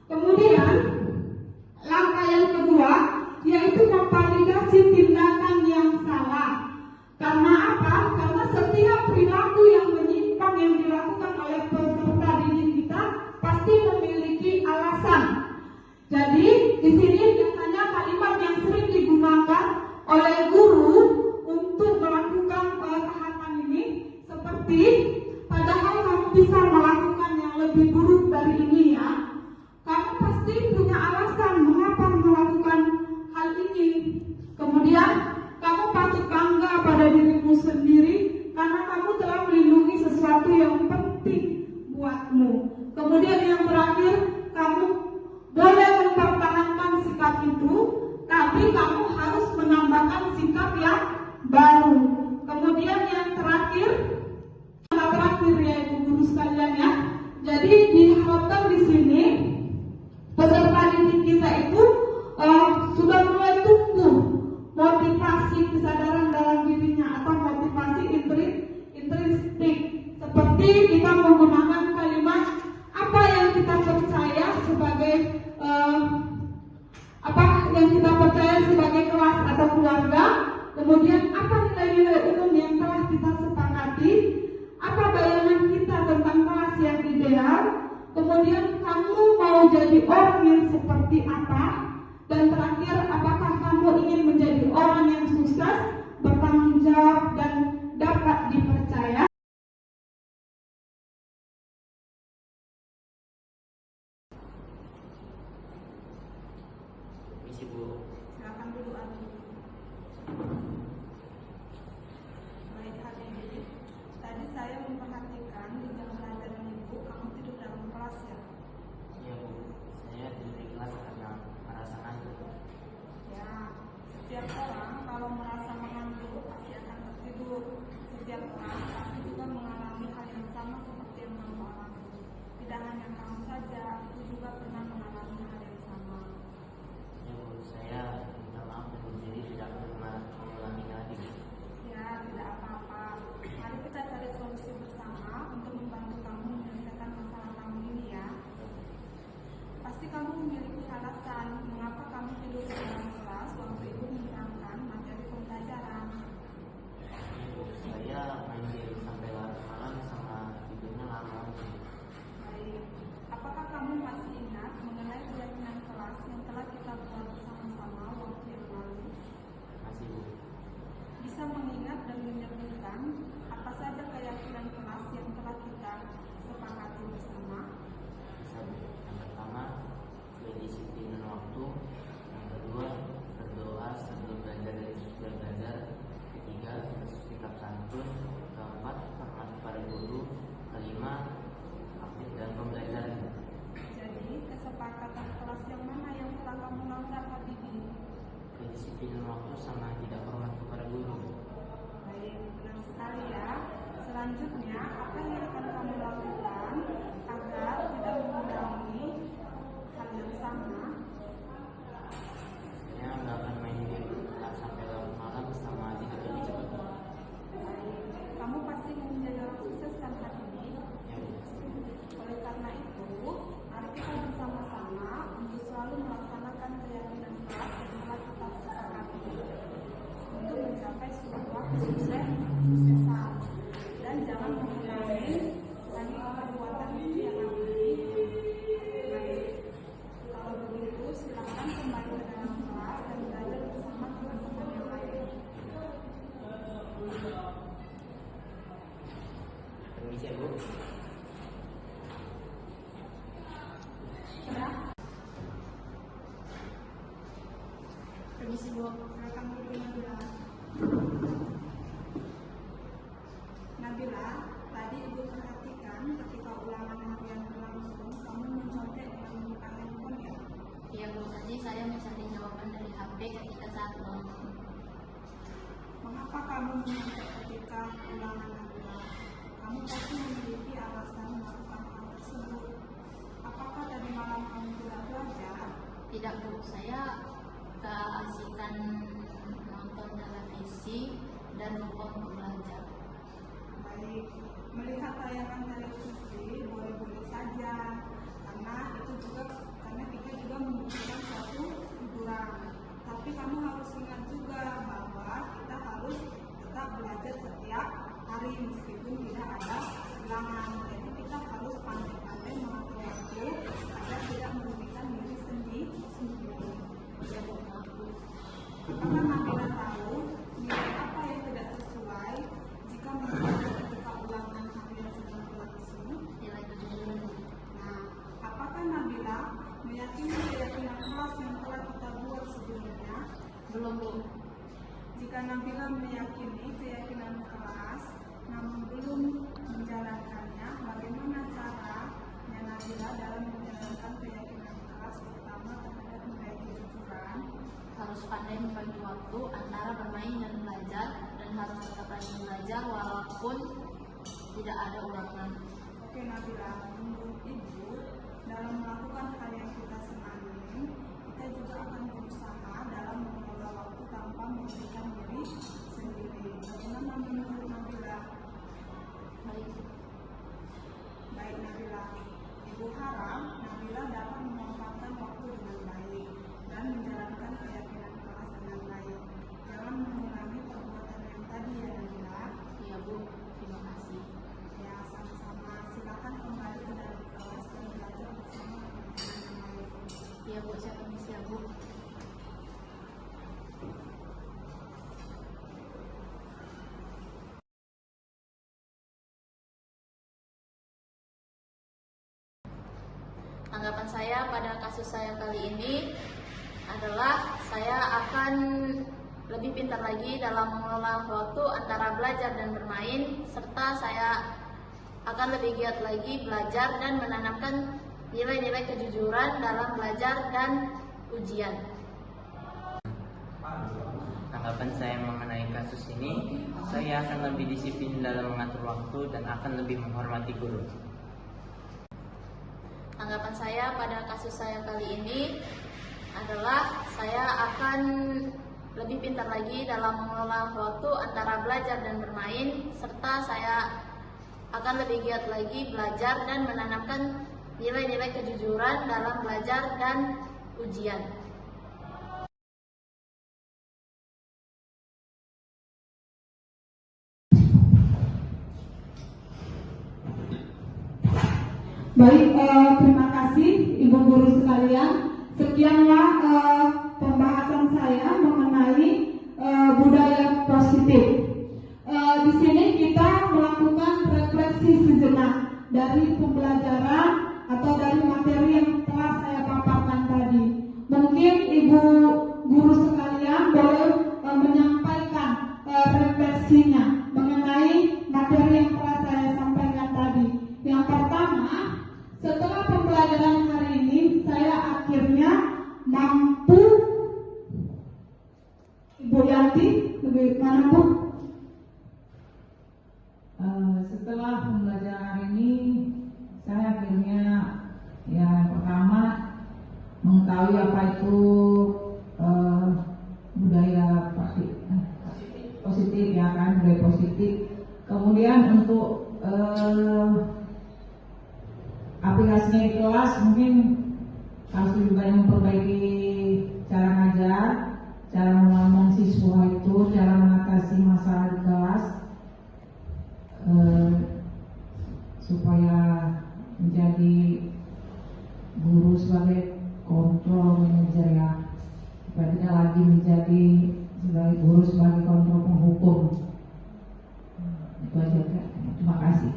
Kemudian langkah yang kedua yaitu memvalidasi tindakan yang salah. Karena apa? Karena setiap perilaku yang menyimpang yang dilakukan oleh peserta didik kita pasti memiliki alasan. Jadi di sini biasanya kalimat yang sering digunakan oleh guru untuk melakukan tahapan ini seperti, padahal kamu bisa melakukan yang lebih buruk dari ini ya. Kamu pasti punya alasan mengapa melakukan hal ini. Kemudian kamu patut bangga pada dirimu sendiri karena kamu telah melindungi sesuatu yang penting buatmu. Kemudian yang terakhir, kamu boleh mempertahankan sikap itu, tapi kamu harus menambahkan sikap yang baru. Kemudian yang terakhir ya ibu guru sekalian ya. Jadi diharapkan di sini peserta didik kita itu sudah mulai tumbuh motivasi kesadaran dalam dirinya atau motivasi intrinsik, seperti kita menggunakan kalimat apa yang kita percaya sebagai kelas atau keluarga, kemudian apa nilai-nilai umum yang telah kita sepakati, apa bayangan kita tentang kelas yang ideal, kemudian kamu mau jadi orang yang seperti apa, dan terakhir apakah kamu ingin menjadi orang yang sukses, bertanggung jawab dan dapat dipercaya. Misi Bu. Silakan dulu Adi. Baik hadirin, tadi saya memperhatikan di jam pelajaran Ibu, kamu tidur dalam kelas ya? Iya Bu, saya tidur di kelas karena merasa ngantuk. Ya, setiap orang kalau merasa mengantuk pasti akan tertidur. Setiap orang pasti juga mengalami hal yang sama seperti yang kamu alami. Tidak hanya kamu saja, aku juga pernah mengalami hal yang sama. Ya Bu, saya minta maaf dan jadi tidak pernah mengulanginya lagi. Ya, tidak apa-apa. Mari kita cari solusi bersama untuk membantu Permisi Bu. Silakan duduk Nabila. Nabila, tadi Ibu perhatikan ketika ulangan harian berlangsung, kamu mencontek dengan membuka handphone ya? Iya Bu, tadi saya mencari jawaban dari HP ketika saat ulangan. Mengapa kamu mencontek ketika ulangan Nabila? Kamu pasti memiliki alasan melakukan hal tersebut. Apakah tadi malam kamu tidak belajar? Tidak Bu, saya keasikan nonton televisi dan lupa untuk belajar. Baik, melihat tayangan televisi boleh-boleh saja, karena kita juga membutuhkan suatu hiburan. Tapi kamu harus ingat juga bahwa kita harus tetap belajar setiap hari meskipun tidak ada ulangan. Jadi kita harus pandai-pandai mengatur waktu agar tidak merugikan diri sendiri. Ya Bu, maaf Bu. Apakah Nabila tahu nilai apa yang tidak sesuai jika mengikuti ketika ulangan harian sedang berlangsung? Nilai 7 Bu. Nah, apakah Nabila meyakini keyakinan kelas yang telah kita buat sebelumnya? Belum Bu. Jika Nabila meyakini keyakinan kelas namun belum menjalankannya, bagaimana caranya Nabila dalam menjalankan keyakinan kelas terutama terhadap nilai kejujuran? Harus pandai membagi waktu antara bermain dan belajar, dan harus tetap rajin belajar walaupun tidak ada ulangan. Oke Nabila, menurut Ibu, dalam melakukan hal yang kita senangi, kita juga akan berusaha dalam mengelola waktu tanpa merugikan diri sendiri. Bagaimana menurut Nabila? Baik. Baik Nabila, Ibu harap Nabila dapat memanfaatkan waktu dengan baik dan menjalankan keyakinan kelas dengan baik. Jangan mengulangi perbuatan yang tadi ya Nabila. Iya Bu, terima kasih. Ya, sama-sama. Silakan kembali ke dalam kelas dan belajar bersama teman-teman yang lain. Iya Bu, saya permisi ya Bu. Tanggapan saya pada kasus saya kali ini adalah saya akan lebih pintar lagi dalam mengelola waktu antara belajar dan bermain, serta saya akan lebih giat lagi belajar dan menanamkan nilai-nilai kejujuran dalam belajar dan ujian. Tanggapan saya mengenai kasus ini, saya akan lebih disiplin dalam mengatur waktu dan akan lebih menghormati guru. Tanggapan saya pada kasus saya kali ini adalah saya akan lebih pintar lagi dalam mengelola waktu antara belajar dan bermain, serta saya akan lebih giat lagi belajar dan menanamkan nilai-nilai kejujuran dalam belajar dan ujian. Baik, terima kasih Ibu Guru sekalian. Sekianlah pembahasan saya mengenai budaya positif. Di sini kita melakukan refleksi sejenak dari pembelajaran atau dari materi yang telah saya paparkan tadi. Mungkin Ibu Guru sekalian boleh menyampaikan refleksinya mengenai materi yang telah saya sampaikan tadi. Yang pertama, setelah pembelajaran hari ini, saya akhirnya mampu. Ibu Yanti, bagaimana Bu? Setelah pembelajaran hari ini, saya akhirnya yang pertama mengetahui apa itu budaya positif ya kan, budaya positif. Kemudian untuk aplikasinya di kelas mungkin harus lebih banyak memperbaiki cara ngajar, cara ngomong siswa itu, cara mengatasi masalah di kelas supaya menjadi guru sebagai kontrol manajer ya, supaya tidak lagi menjadi sebagai guru sebagai kontrol penghukum. Itu aja Kak. Terima kasih.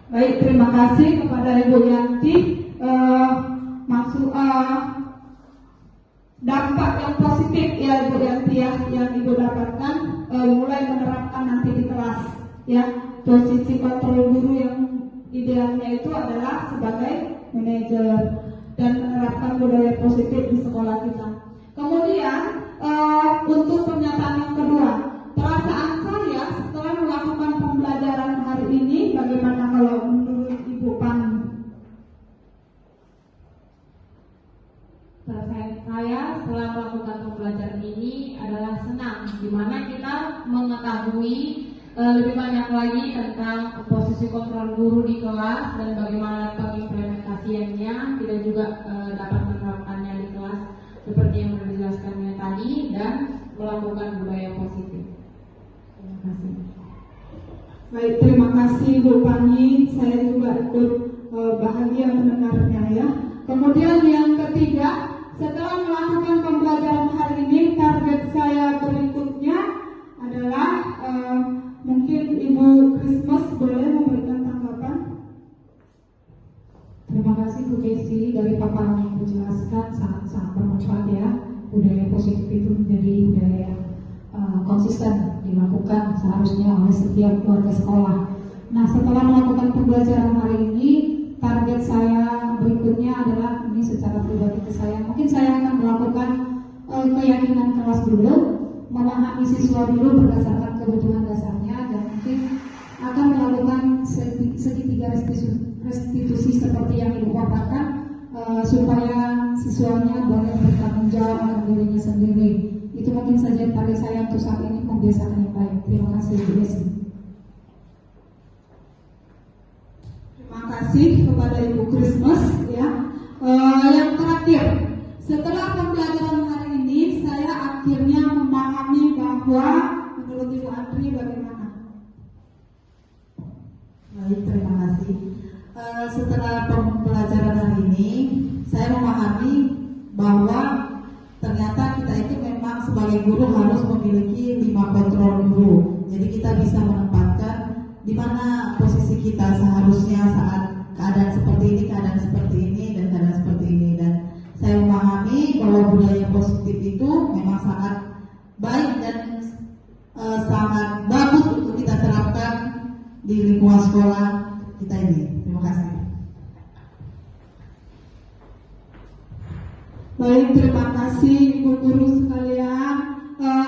Baik, terima kasih kepada Ibu Yanti. dampak yang positif ya Ibu Yanti ya, yang Ibu dapatkan mulai menerapkan nanti di kelas ya. Posisi kontrol guru yang idealnya itu adalah sebagai manajer dan menerapkan budaya positif di sekolah kita. Kemudian untuk pernyataan yang kedua, perasaan saya setelah melakukan pembelajaran hari ini, bagaimana kalau menurut Ibu Pani? Perasaan saya setelah melakukan pembelajaran ini adalah senang, di mana kita mengetahui lebih banyak lagi tentang posisi kontrol guru di kelas dan bagaimana pengimplementasiannya. Kita juga dapat menerapkannya di kelas seperti yang sudah dijelaskannya tadi dan melakukan budaya positif. Terima kasih. Baik, terima kasih Bu Pani. Saya juga ikut bahagia mendengarnya ya. Kemudian yang ketiga, setelah melakukan pembelajaran hari ini, target saya berikutnya adalah mungkin Ibu Christmas boleh memberikan tanggapan. Terima kasih Bu Desi, dari paparan yang dijelaskan sangat bermanfaat ya. Budaya positif itu menjadi budaya yang konsisten dilakukan seharusnya oleh setiap keluarga sekolah. Nah, setelah melakukan pembelajaran hari ini, target saya berikutnya adalah ini secara pribadi ke saya. Mungkin saya akan melakukan keyakinan kelas dulu, memahami siswa dulu berdasarkan kebutuhan dasarnya, dan mungkin akan melakukan segitiga restitusi seperti yang Ibu paparkan, supaya siswanya boleh bertanggung jawab akan dirinya sendiri. Itu mungkin saja target saya untuk saat ini, membiasakan yang baik. Terima kasih Bu Desi. Terima kasih kepada Ibu Christmas ya. Yang terakhir, setelah pembelajaran hari ini, saya akhirnya memahami bahwa menurut Ibu Andri bagaimana? Baik, terima kasih. Setelah pembelajaran hari ini, saya memahami bahwa ternyata kita itu memang sebagai guru harus memiliki 5 kontrol guru. Jadi kita bisa menempatkan di mana posisi kita seharusnya saat keadaan seperti ini, keadaan seperti ini, dan keadaan seperti ini. Dan saya memahami bahwa budaya positif itu memang sangat baik dan sangat bagus untuk kita terapkan di lingkungan sekolah kita ini. Terima kasih. Baik, terima kasih Ibu Guru sekalian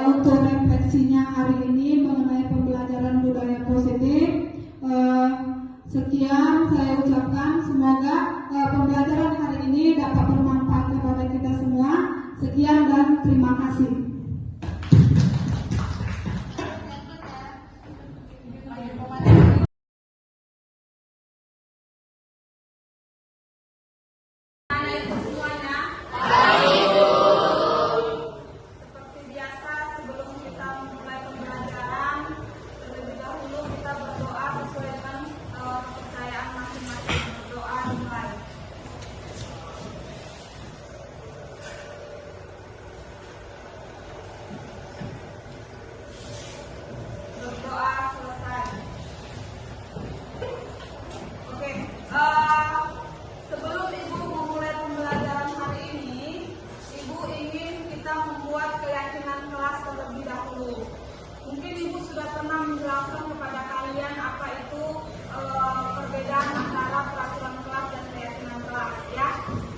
untuk refleksinya hari ini mengenai pembelajaran budaya positif. Sekian saya ucapkan, semoga pembelajaran hari ini dapat bermanfaat kepada kita semua. Sekian dan terima kasih. Sebelum Ibu memulai pembelajaran hari ini, Ibu ingin kita membuat keyakinan kelas terlebih dahulu. Mungkin Ibu sudah pernah menjelaskan kepada kalian apa itu perbedaan antara peraturan kelas dan keyakinan kelas ya.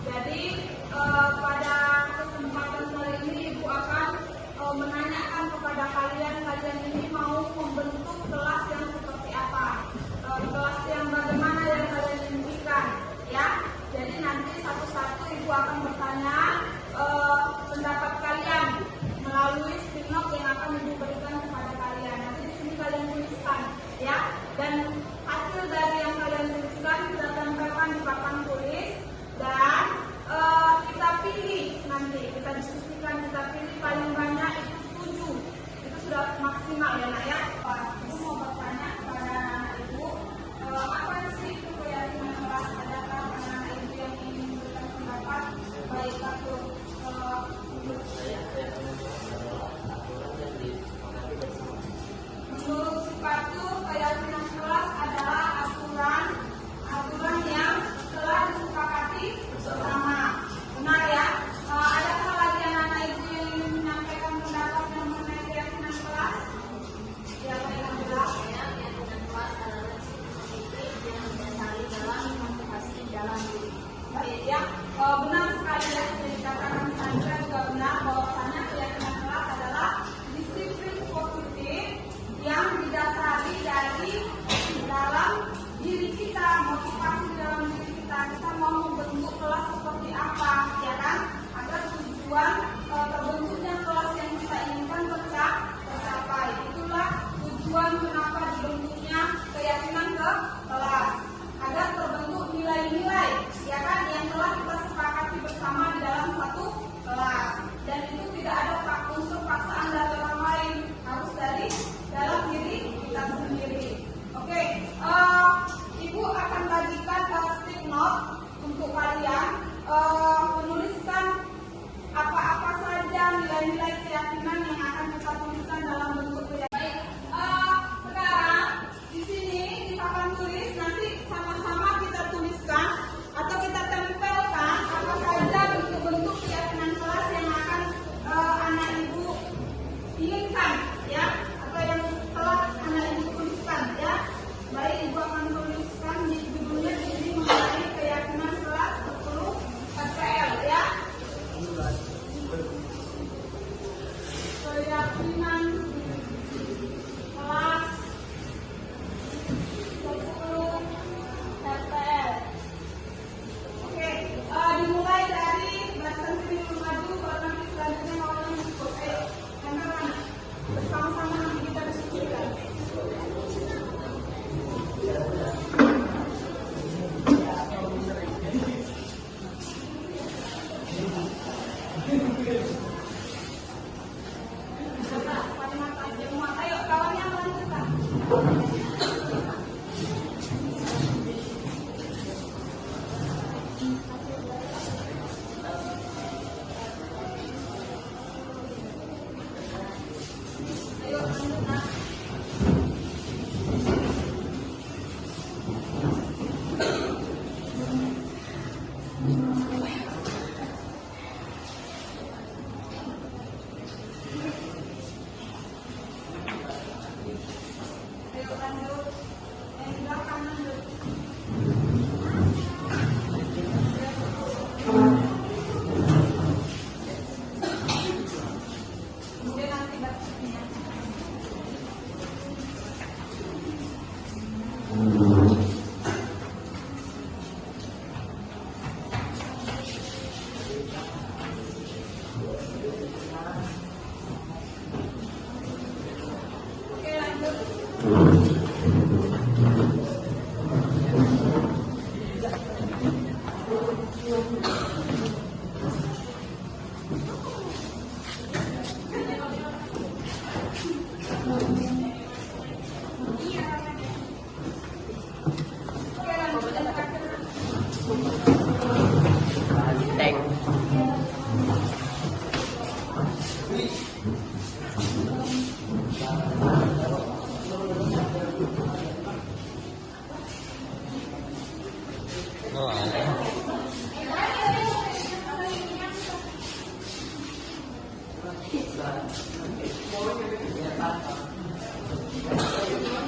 Jadi pada kesempatan kali ini Ibu akan menanyakan kepada kalian ini mau membentuk kelas yang seperti apa, kelas yang bagaimana yang kalian impikan ya. Jadi nanti satu-satu Ibu akan bertanya pendapat kalian melalui spinok yang akan Ibu berikan kepada kalian. Nanti di sini kalian tuliskan ya, dan hasil dari yang kalian tuliskan kita tempelkan di papan tulis dan kita pilih, nanti kita diskusikan, kita pilih paling banyak itu 7. Itu sudah maksimal ya nak ya. Ibu mau bertanya kepada anak Ibu, apa sih itu keyakinan kelas? Adakah anak Ibu yang ingin memberikan pendapat? Baik, aku menurut sepatu keyakinan kelas adalah aturan yang telah disepakati bersama. Benar ya? Adakah lagi anak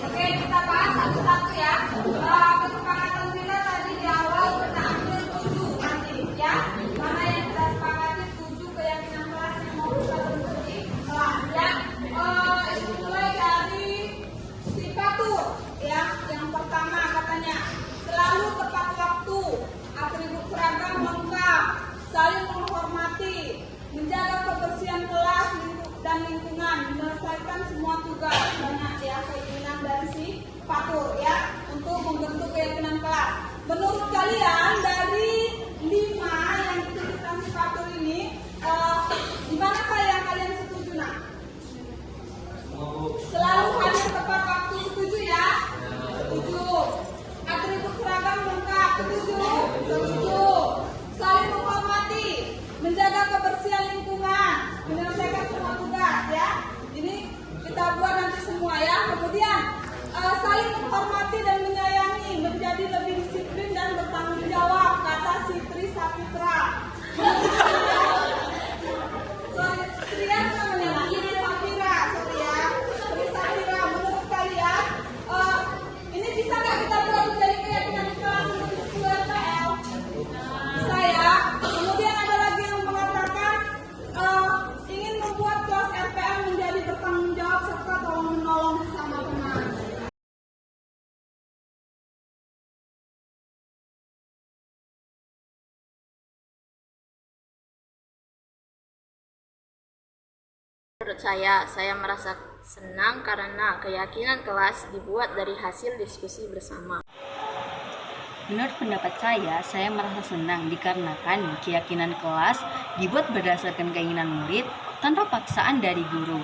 Oke, kita bahas satu-satu ya. Kesepakatan kita tadi di awal kita ambil 7 nanti ya. Mana yang kita sepakati 7 keyakinan kelas yang mau kita bentuk di kelas ya. Itu mulai dari sifatur ya. Yang pertama katanya selalu tepat waktu, atribut seragam lengkap, saling menghormati, menjaga kebersihan kelas dan lingkungan, menyelesaikan semua tugas. Banyak ya keinginan dari si Fatur ya untuk membentuk keyakinan kelas. Menurut kalian dari 5 yang dituliskan si Fatur ini, di manakah yang kalian setuju nak? Selalu hadir tepat waktu, setuju ya? Setuju. Atribut seragam lengkap, setuju? Setuju. Saling menghormati, menjaga kebersihan lingkungan, menyelesaikan semua tugas ya. Ini kita buat nanti semua ya. Kemudian saling menghormati dan menyayangi, menjadi lebih disiplin dan bertanggung jawab, kata si Tri Sapitra. Sorry, Tri apa namanya? Tri Sapira, sorry ya. Tri Sapira, menurut kalian ini bisa nggak kita buat menjadi keyakinan kelas untuk 10 MPL? Bisa ya. Kemudian ada lagi yang mengatakan ingin membuat kelas RPM menjadi bertanggung jawab serta tolong menolong sesama teman. Menurut saya merasa senang karena keyakinan kelas dibuat dari hasil diskusi bersama. Menurut pendapat saya merasa senang dikarenakan keyakinan kelas dibuat berdasarkan keinginan murid tanpa paksaan dari guru.